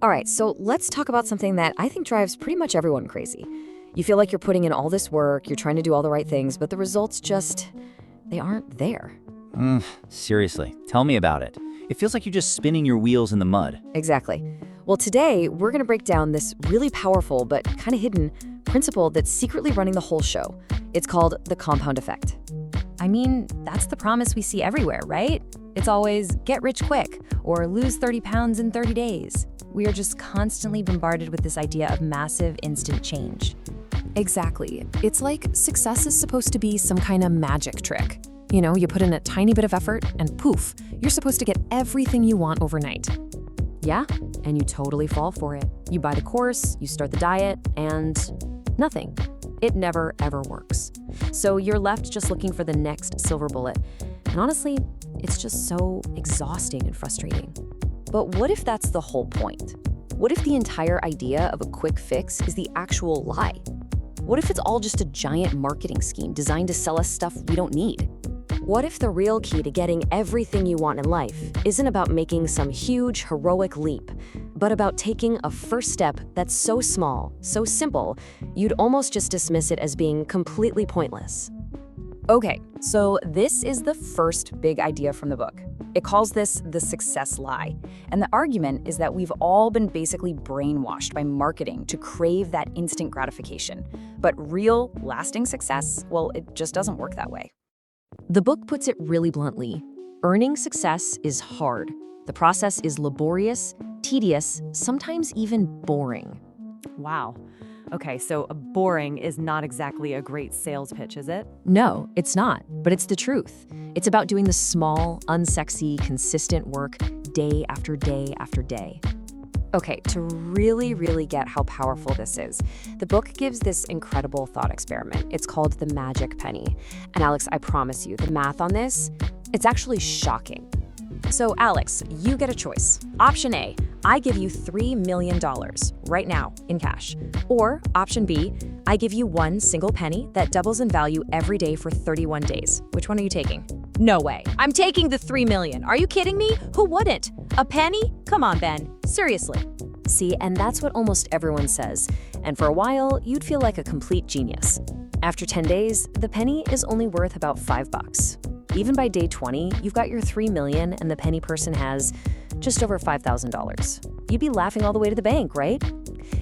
All right, so let's talk about something that I think drives pretty much everyone crazy. You feel like you're putting in all this work, you're trying to do all the right things, but the results just, they aren't there. Seriously, tell me about it. It feels like you're just spinning your wheels in the mud. Exactly. Well, today we're going to break down this really powerful but kind of hidden principle that's secretly running the whole show. It's called the compound effect. I mean, that's the promise we see everywhere, right? It's always get rich quick or lose 30 pounds in 30 days. We are just constantly bombarded with this idea of massive instant change. Exactly. It's like success is supposed to be some kind of magic trick. You know, you put in a tiny bit of effort and poof, you're supposed to get everything you want overnight. Yeah, and you totally fall for it. You buy the course, you start the diet, and nothing. It never, ever works. So you're left just looking for the next silver bullet. And honestly, it's just so exhausting and frustrating. But what if that's the whole point? What if the entire idea of a quick fix is the actual lie? What if it's all just a giant marketing scheme designed to sell us stuff we don't need? What if the real key to getting everything you want in life isn't about making some huge, heroic leap, but about taking a first step that's so small, so simple, you'd almost just dismiss it as being completely pointless? Okay, so this is the first big idea from the book. It calls this the success lie. And the argument is that we've all been basically brainwashed by marketing to crave that instant gratification. But real, lasting success, well, it just doesn't work that way. The book puts it really bluntly. Earning success is hard. The process is laborious, tedious, sometimes even boring. Wow. Okay, so boring is not exactly a great sales pitch, is it? No, it's not, but it's the truth. It's about doing the small, unsexy, consistent work day after day after day. Okay, to really get how powerful this is, the book gives this incredible thought experiment. It's called the magic penny. And Alex, I promise you, the math on this, it's actually shocking. So Alex, you get a choice. Option A, I give you $3 million right now in cash. Or option B, I give you one single penny that doubles in value every day for 31 days. Which one are you taking? No way. I'm taking the $3 million. Are you kidding me? Who wouldn't? A penny? Come on, Ben. Seriously. See, and that's what almost everyone says. And for a while, you'd feel like a complete genius. After 10 days, the penny is only worth about $5. Even by day 20, you've got your $3 million and the penny person has just over $5,000. You'd be laughing all the way to the bank, right?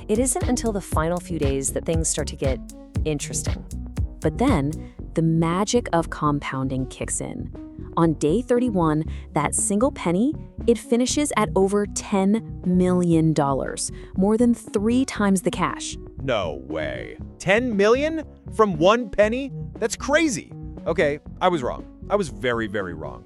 It isn't until the final few days that things start to get interesting. But then, the magic of compounding kicks in. On day 31, that single penny, it finishes at over $10 million, more than 3 times the cash. No way. 10 million from one penny? That's crazy. Okay, I was wrong. I was very wrong.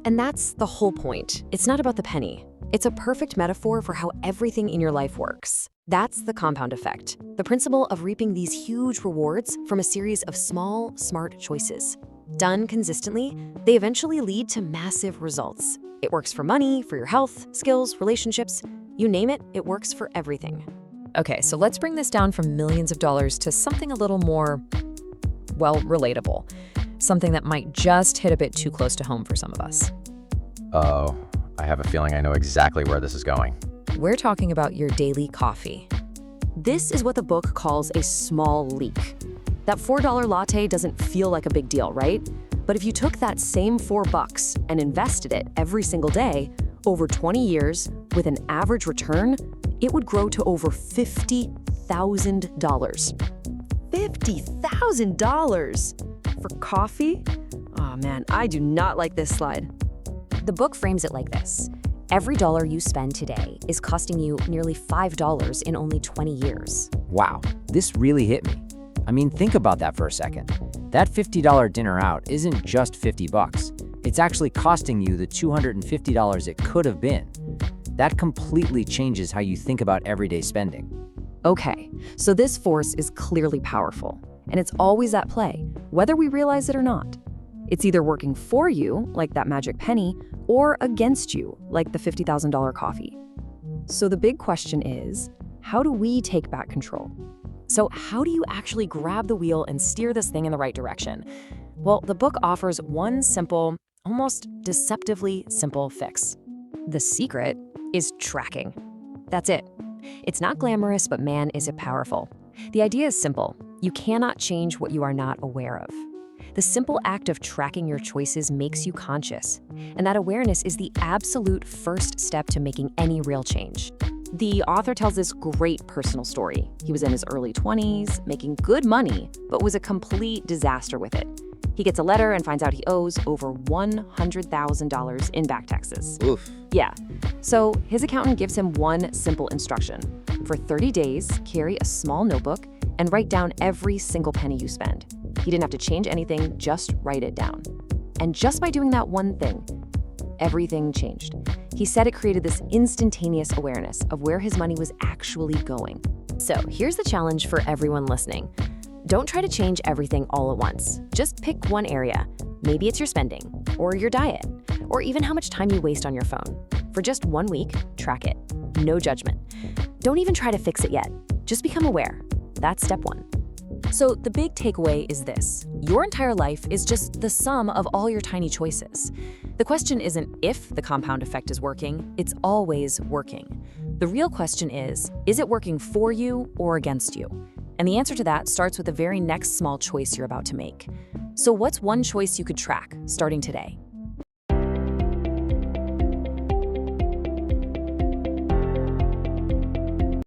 And that's the whole point. It's not about the penny. It's a perfect metaphor for how everything in your life works. That's the compound effect, the principle of reaping these huge rewards from a series of small, smart choices. Done consistently, they eventually lead to massive results. It works for money, for your health, skills, relationships. You name it, it works for everything. Okay, so let's bring this down from millions of dollars to something a little more, well, relatable. Something that might just hit a bit too close to home for some of us. Oh, I have a feeling I know exactly where this is going. We're talking about your daily coffee. This is what the book calls a small leak. That $4 latte doesn't feel like a big deal, right? But if you took that same $4 and invested it every single day, over 20 years, with an average return, it would grow to over $50,000. $50,000 for coffee? Oh man, I do not like this slide. The book frames it like this. Every dollar you spend today is costing you nearly $5 in only 20 years. Wow, this really hit me. I mean, think about that for a second. That $50 dinner out isn't just $50. It's actually costing you the $250 it could have been. That completely changes how you think about everyday spending. Okay, so this force is clearly powerful, and it's always at play, whether we realize it or not. It's either working for you, like that magic penny, or against you, like the $50,000 coffee. So the big question is, how do we take back control? So how do you actually grab the wheel and steer this thing in the right direction? Well, the book offers one simple, almost deceptively simple fix. The secret is tracking. That's it. It's not glamorous, but man, is it powerful. The idea is simple. You cannot change what you are not aware of. The simple act of tracking your choices makes you conscious, and that awareness is the absolute first step to making any real change. The author tells this great personal story. He was in his early 20s, making good money, but was a complete disaster with it. He gets a letter and finds out he owes over $100,000 in back taxes. Oof. Yeah. So his accountant gives him one simple instruction. For 30 days, carry a small notebook and write down every single penny you spend. He didn't have to change anything, just write it down. And just by doing that one thing, everything changed. He said it created this instantaneous awareness of where his money was actually going. So here's the challenge for everyone listening. Don't try to change everything all at once. Just pick one area. Maybe it's your spending, or your diet, or even how much time you waste on your phone. For just 1 week, track it. No judgment. Don't even try to fix it yet. Just become aware. That's step one. So the big takeaway is this. Your entire life is just the sum of all your tiny choices. The question isn't if the compound effect is working, it's always working. The real question is it working for you or against you? And the answer to that starts with the very next small choice you're about to make. So what's one choice you could track starting today?